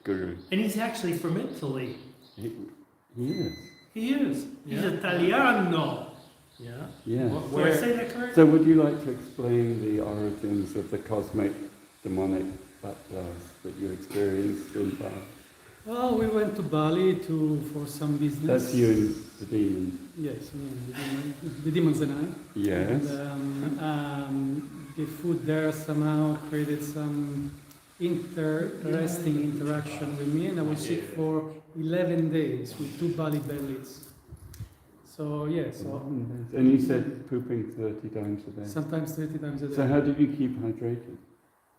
guru. And he's actually from Italy. He is. He is. He's Yeah. Italiano. Yeah. Yeah. Did I say that correctly? So would you like to explain the origins of the cosmic demonic backlash that you experienced in Bali? Well, we went to Bali for some business. That's you and the demon. Yes, the demons and I. Yes. And, the food there somehow created some interesting interaction with me, and I was sick for 11 days with 2 Bali bellies. So And you said pooping 30 times a day. sometimes 30 times a day. So how did you keep hydrated?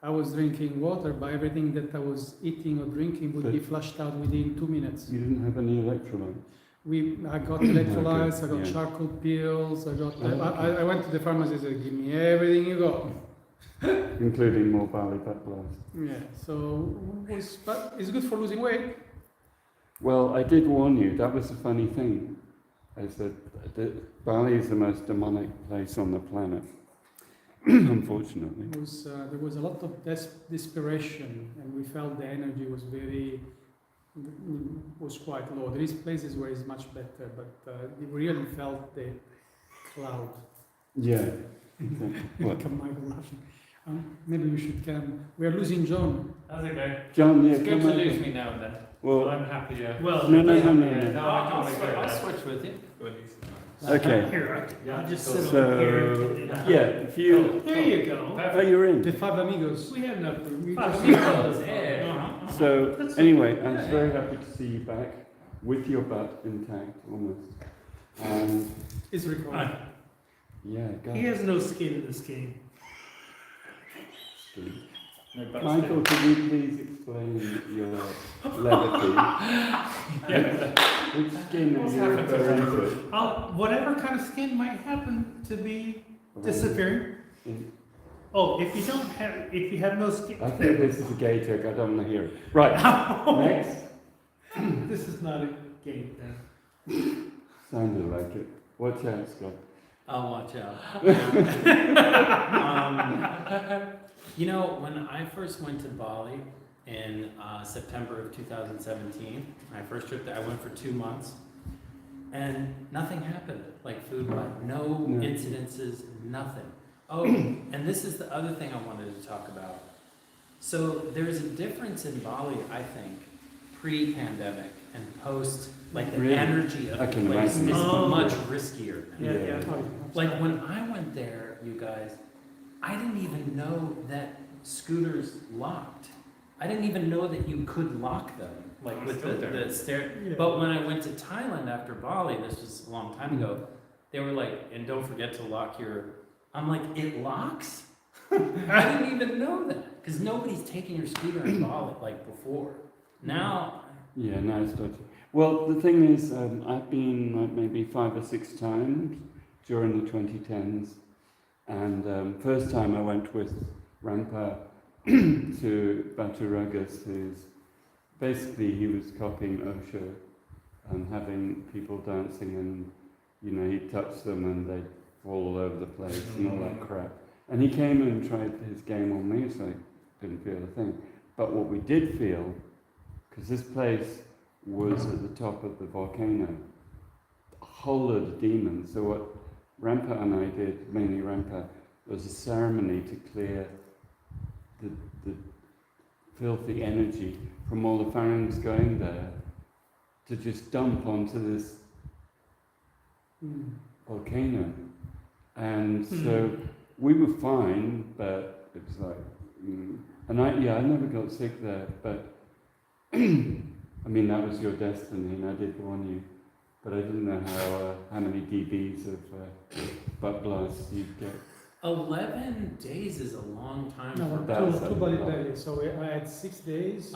I was drinking water, but everything that I was eating or drinking would be flushed out within 2 minutes. You didn't have any electrolytes? I got electrolytes, I got yeah. charcoal pills, I got. Okay. I went to the pharmacy and said, "Give me everything you got." Including more Bali backlash. Yeah, so but it's good for losing weight. Well, I did warn you, that was a funny thing. I said, Bali is the most demonic place on the planet, unfortunately. There was a lot of desperation, and we felt the energy was quite low. There is places where it's much better, but we really felt the cloud. Yeah. What? Come, Michael, laughing. Maybe we should come. We are losing John. That's okay. John, yeah, It's good come to on. lose me now and then. Well, I'm happy, yeah. Well, no, No, I don't no. want to go. I'll switch with you. Okay. Here, I'll just sit So, over here. yeah, if you... There you go. Oh, you're in. The 5 amigos. We had enough room. We Five just- amigos, yeah. So, anyway, I'm very happy to see you back with your butt intact, almost. And, It's recorded. yeah, God. He has no skin in this game. Michael, could you please explain your levity? Which skin are you referring to? Whatever kind of skin might happen to be disappearing. In- Oh, if you have no skin. I think this is a gay joke, I don't want to hear it. Right, next. This is not a game then. Sounded like it. Watch out, Scott. I'll watch out. You know, when I first went to Bali in September of 2017, my first trip there, I went for 2 months, and nothing happened, like food-wise. No incidences, nothing. Oh, and this is the other thing I wanted to talk about. So there's a difference in Bali, I think, pre-pandemic and post, like the Really? energy of I the can place is imagine. Oh. much riskier. Yeah. Like when I went there, you guys, I didn't even know that scooters locked. I didn't even know that you could lock them, like with the stair. Yeah. But when I went to Thailand after Bali, this was a long time ago, they were like, and don't forget to lock your, I'm like, it locks? I didn't even know that, because nobody's taking your scooter in Bali like before. Now, Yeah, no, it's dodgy. Well, the thing is, I've been like maybe 5 or 6 times during the 2010s. And first time I went with Rampa to Batu Ragas, who's basically, he was copying Osho and having people dancing, and you know, he'd touch them and they'd fall all over the place and all that crap. And he came and tried his game on me, so I didn't feel a thing. But what we did feel, because this place was at the top of the volcano, a whole load of demons. So what Rampa and I did, mainly Rampa, was a ceremony to clear the filthy energy from all the phalanx going there to just dump onto this volcano. And so we were fine, but it was like, and I never got sick there, but I mean, that was your destiny, and I did warn you, but I didn't know how many dBs of butt blasts you'd get. 11 days is a long time No, for two Bali bellies. So I had 6 days.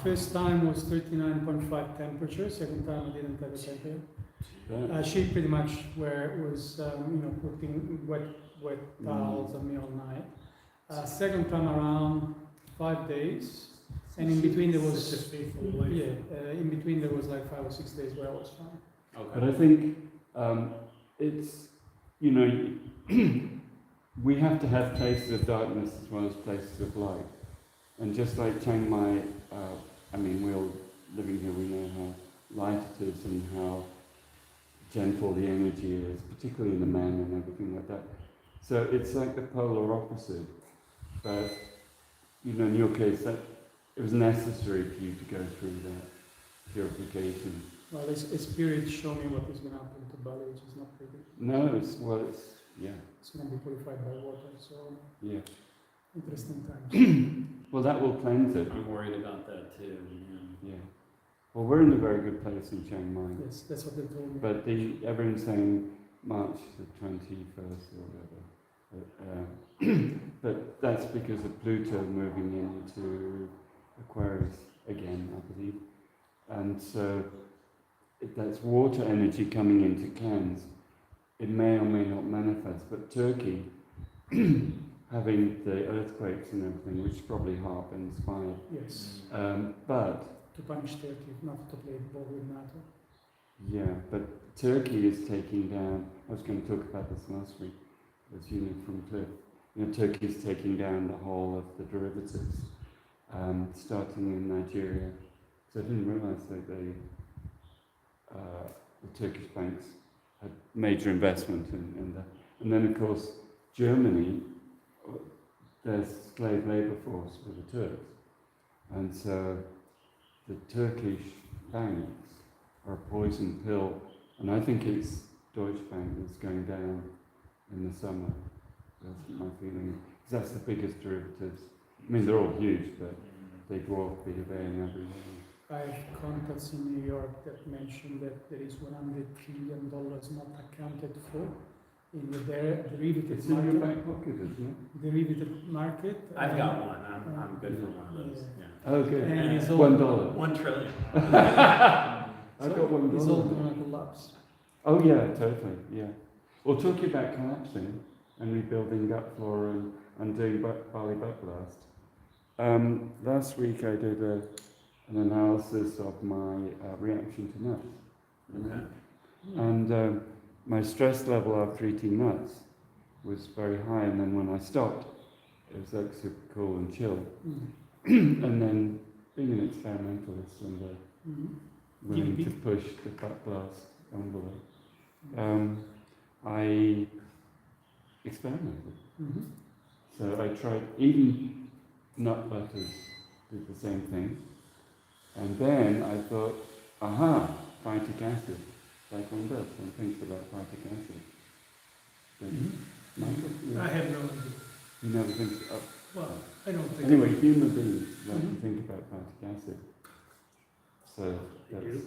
First time was 39.5 temperature. Second time I didn't have a temperature. She pretty much was putting wet towels on me all night. Second time around 5 days, and in between there was in between there was like 5 or 6 days where I was fine. Okay. But I think it's, we have to have places of darkness as well as places of light. And just like Chiang Mai, gentle the energy is, particularly in the men and everything like that. So it's like the polar opposite. But, you know, in your case, that it was necessary for you to go through that purification. Well, a spirit show me what is going to happen to Bali, which is not pretty. No, it's, well, it's, yeah, It's going to be purified by water, so yeah. interesting times. Well, that will cleanse it. I'm worried about that too. Yeah. Well, we're in a very good place in Chiang Mai. Yes, that's what they told me. But everyone's saying March the 21st or whatever. But that's because of Pluto moving into Aquarius again, I believe. And so if that's water energy coming in to cleanse. It may or may not manifest. But Turkey, having the earthquakes and everything, which probably HARP inspired. Yes, But to punish Turkey, not to play ball with NATO. yeah, but Turkey is taking down, I was going to talk about this last week, as you know from Cliff, you know, Turkey is taking down the whole of the derivatives, starting in Nigeria. So I didn't realise that the Turkish banks had major investment in that. And then of course, Germany, their slave labour force were the Turks. And so the Turkish banks are a poison pill, and I think it's Deutsche Bank that's going down in the summer. That's my feeling. Because that's the biggest derivatives. I mean, they're all huge, but they dwarf BofA and everywhere. I have contacts in New York that mention that there is $100 trillion not accounted for in the derivative It's in your market. back pocket, isn't it? Derivative market. I've got one. I'm good for one of those. Yeah. Yeah. Oh, good. And it's all, $1. 1 trillion. I've got $1. It's all going to collapse. Oh yeah, totally, yeah. Well, talking about collapsing and rebuilding gut flora and doing Bali butt blast. Last week I did an analysis of my reaction to nuts. Okay. And my stress level after eating nuts was very high, and then when I stopped, it was like super cool and chill. And then being an experimentalist and willing to push the butt blast envelope, I experimented. So I tried, even nut butters did the same thing. And then I thought, aha, phytic acid. Like one does, one thinks about phytic acid. Michael? I have no idea. You never think, Well, I don't think. anyway, human beings like to think about phytic acid. So that's,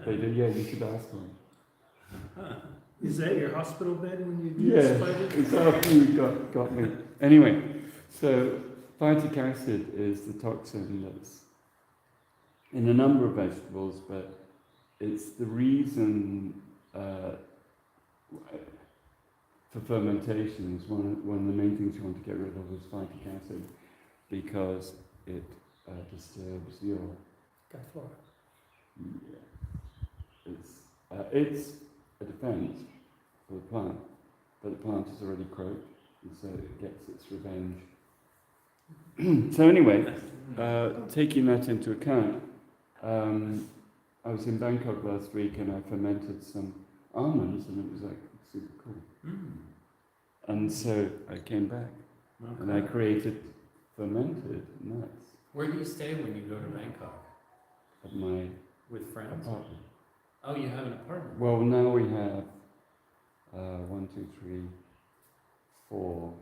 they do, yeah, you should ask them. Is that your hospital bed when you do Yeah, spiders? it's after you got me. Anyway, so phytic acid is the toxin that's in a number of vegetables, but it's the reason for fermentation is one of the main things you want to get rid of is phytic acid because it disturbs your Gut flora. yeah. It's a defense for the plant, but the plant is already croaked, and so it gets its revenge. So anyway, taking that into account, I was in Bangkok last week and I fermented some almonds, and it was like super cool. And so I came back and I created fermented nuts Where do you stay when you go to Bangkok? at my With friends? apartment. Oh, you have an apartment. Well, now we have 1, 2, 3, 4.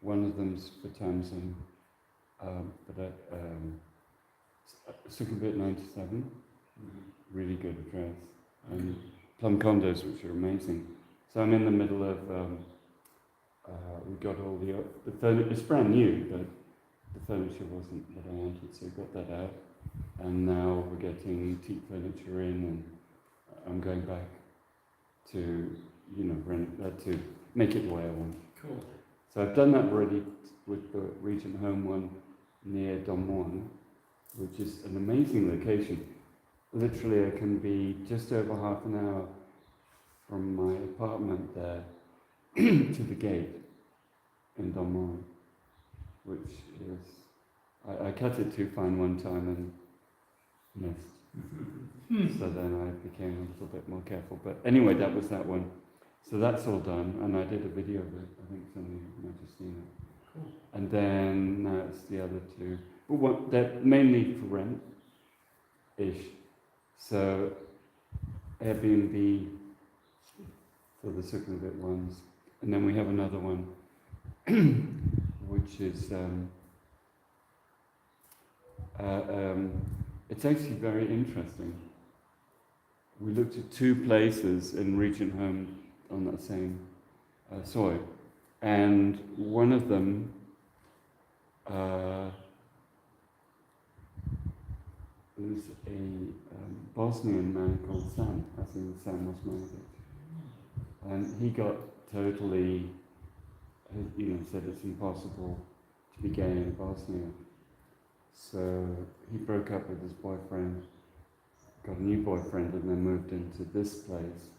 One of them's for Tamsin, but at Sukhumvit 97, really good address, and plum condos, which are amazing. So I'm in the middle of, we got all the furniture, it's brand new, but the furniture wasn't what I wanted, so we got that out. And now we're getting teak furniture in, and I'm going back to, to make it the way I want. Cool. So I've done that already with the Regent Home one near Don Juan, which is an amazing location. Literally, I can be just over half an hour from my apartment there to the gate in Don Juan, which is, I cut it too fine one time and missed. So then I became a little bit more careful. But anyway, that was that one. So that's all done, and I did a video of it. I think some of you might have seen it. Cool. And then now it's the other two. But what, they're mainly for rent-ish. So Airbnb for the Sukhumvit ones. And then we have another one, which is, it's actually very interesting. We looked at two places in Regent Home on that same soil, and one of them was a Bosnian man called Sam, as in Sam was Mosmovic. And he got totally, said it's impossible to be gay in Bosnia. So he broke up with his boyfriend, got a new boyfriend, and then moved into this place.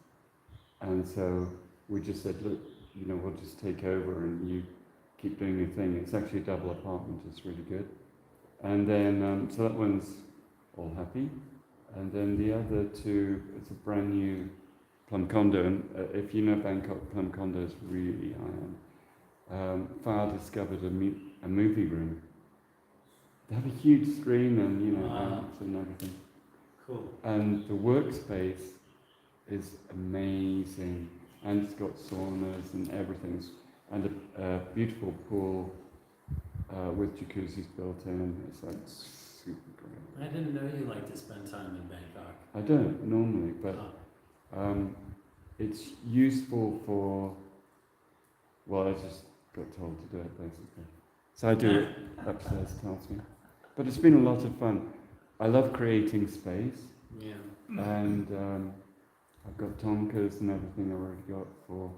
And so we just said, look, we'll just take over and you keep doing your thing. It's actually a double apartment, it's really good. And then, so that one's all happy. And then the other two, it's a brand new plum condo. And if you know Bangkok, plum condo is really high-end. Fire discovered a movie room. They have a huge screen and, amps and everything. Cool. And the workspace is amazing. And it's got saunas and everything. And a beautiful pool with jacuzzis built in. It's like super great. I didn't know you liked to spend time in Bangkok. I don't normally, but it's useful for, I just got told to do it basically. So I do it upstairs, tells me. But it's been a lot of fun. I love creating space. Yeah. And I've got Tonkas and everything I already got for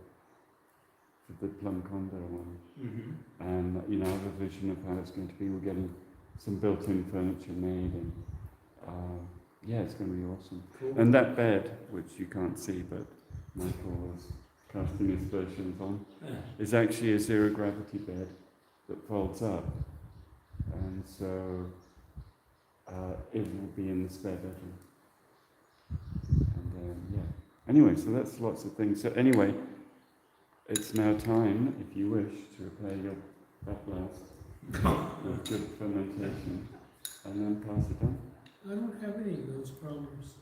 the plum condo one. Mm-hmm. And I have a vision of how it's going to be. We're getting some built-in furniture made, and it's going to be awesome. Cool. And that bed, which you can't see, but Michael was casting his versions on, is actually a zero-gravity bed that folds up. And so it will be in the spare bedroom. And anyway, so that's lots of things. So anyway, it's now time, if you wish, to repair your blast with good fermentation and then pass it on. I don't have any of those problems.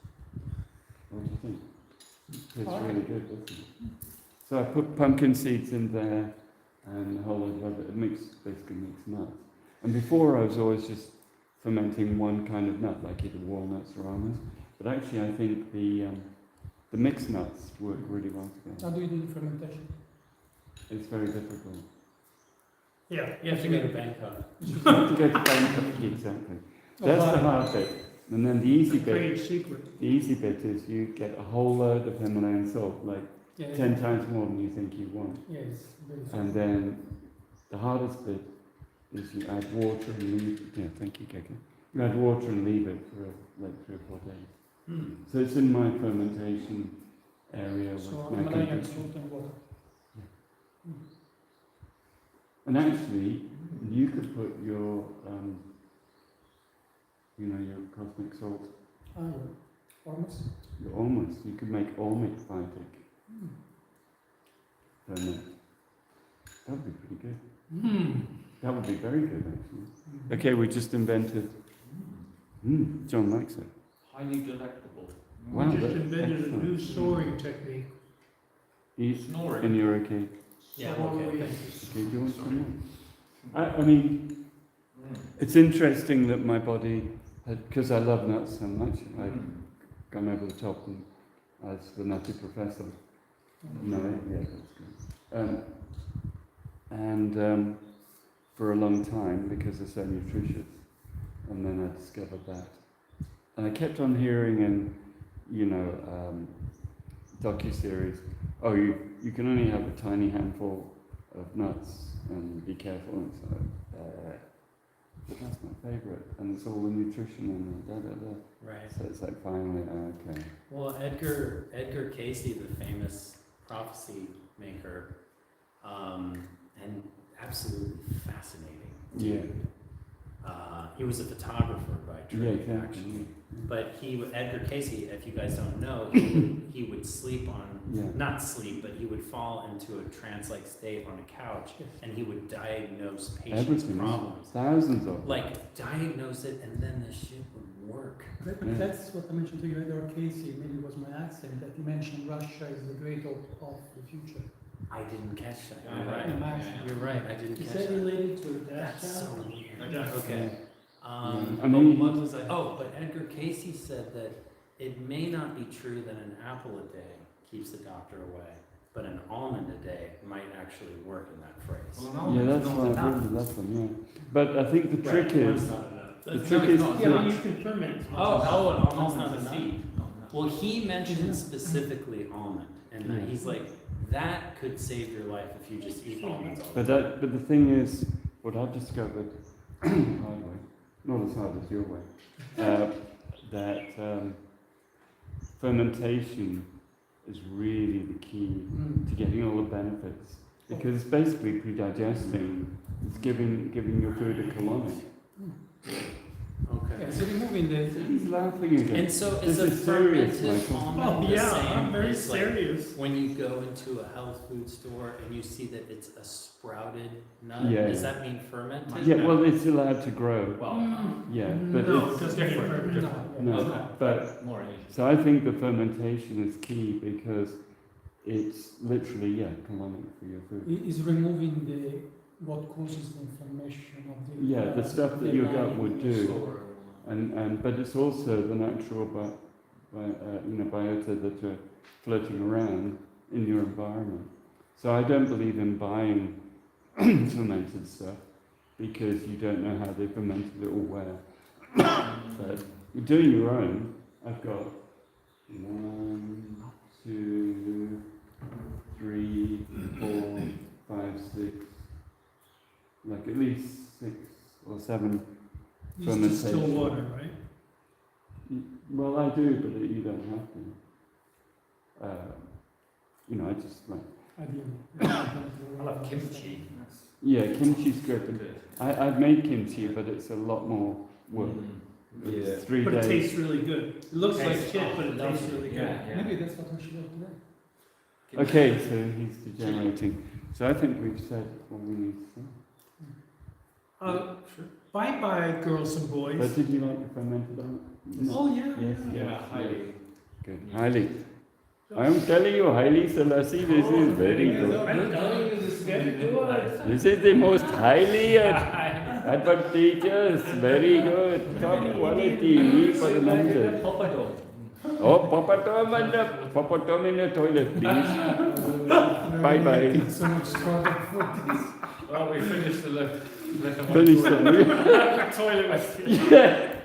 What do you think? It's really good, isn't it? So I put pumpkin seeds in there and a whole lot of other, basically mixed nuts. And before I was always just fermenting one kind of nut, like either walnuts or almonds. But actually I think the mixed nuts work really well together. How do you do the fermentation? It's very difficult. Yeah. You have to go to Bangkok. You have to go to Bangkok, exactly. That's the hard bit. And then the easy Trade bit, secret. is you get a whole load of Himalayan salt, like 10 times more than you think you want. Yes. And then the hardest bit is you add water and leave it. Yeah, thank you, Keke. You add water and leave it for like 3 or 4 days. So it's in my fermentation area with So my Himalayan computer. salt and water. And actually, you could put your, your cosmic salt, Almost. you could make almond Phytic ferment. That would be pretty good. That would be very good, actually. Okay, we just invented. John likes it. Highly delectable. Wow, We just that's invented a excellent. new soaring technique. He's Snoring. and you're okay. Yeah, Soaring. okay. Okay, do you want some more? I mean, it's interesting that my body, because I love nuts so much, I've gone over the top and as the nutty professor. No, yeah, that's good. And for a long time, because they're so nutritious, and then I discovered that. And I kept on hearing in, docuseries, you can only have a tiny handful of nuts and be careful. And so, but that's my favourite, and it's all the nutrition and Right. So it's like finally, okay. Well, Edgar Casey, the famous prophecy maker, and absolutely fascinating. Yeah. He was a photographer by Yeah, trade, exactly. actually. Yeah. But Edgar Casey, if you guys don't know, he would sleep on, Yeah. not sleep, but he would fall into a trance-like state on a couch, and he would diagnose patients' Everything. problems. Thousands of them. Like, diagnose it, and then the shit would work. Yeah. That's what I mentioned to you, Edward Casey, maybe it was my accent, that he mentioned Russia is the great hope of the future. I didn't catch that. Yeah, You're right. yeah. You're right. I didn't Is catch that that. related to that That's so child? weird. Okay. I mean- what was I? Oh, but Edgar Casey said that it may not be true that an apple a day keeps the doctor away, but an almond a day might actually work in that phrase. Yeah, that's why I really love them, yeah. But I think the trick is, the trick is Yeah, to, you can ferment. an almond's not a Almond's a seed. Well, he mentioned specifically almond, and Yeah. he's like, that could save your life if you just eat almonds all the but time. but the thing is, what I've discovered, hard way, not as hard as your way, that fermentation is really the key to getting all the benefits, because it's basically pre-digesting. It's giving your food a colonic. Okay. Yeah, so removing the, He's laughing again. And so is This a is serious, fermented Michael. almond Oh, the yeah, same I'm very as, like, serious. when you go into a health food store and you see that it's a sprouted nut? Yeah. Does that mean fermented? Yeah, well, it's allowed to grow. Well, Yeah, but No, it's it doesn't get fermented. no, but more. so I think the fermentation is key because it's literally colonic for your food. is removing the, what causes the inflammation of the. Yeah, the stuff that the your gut lining. would do, and but it's also the natural biota that are floating around in your environment. So I don't believe in buying fermented stuff because you don't know how they fermented it or where. But you're doing your own. I've got 1, 2, 3, 4, 5, 6, like at least 6 or 7 Use distilled fermentation. water, right? Well, I do, but you don't have to. I just like. I love kimchi. Yeah, kimchi's good. I've made kimchi, but it's a lot more work. Yeah. It's 3 But it days. tastes really good. It looks like Tastes shit, but it awesome. tastes really good. Maybe that's what we should do today. Okay, so he's degenerating. So I think we've said what we need to say. Bye-bye, girls and But boys. did you like the fermented almond? Oh, yeah. Yes, highly. Good. Highly. I'm telling you, highly Selassie, this is very good. This is the most highly advantageous, very good, top quality for the members. Oh, Papa Tom in the toilet, please. Bye-bye. So much product for this. Well, we finished the Finish that. toilet. Yeah.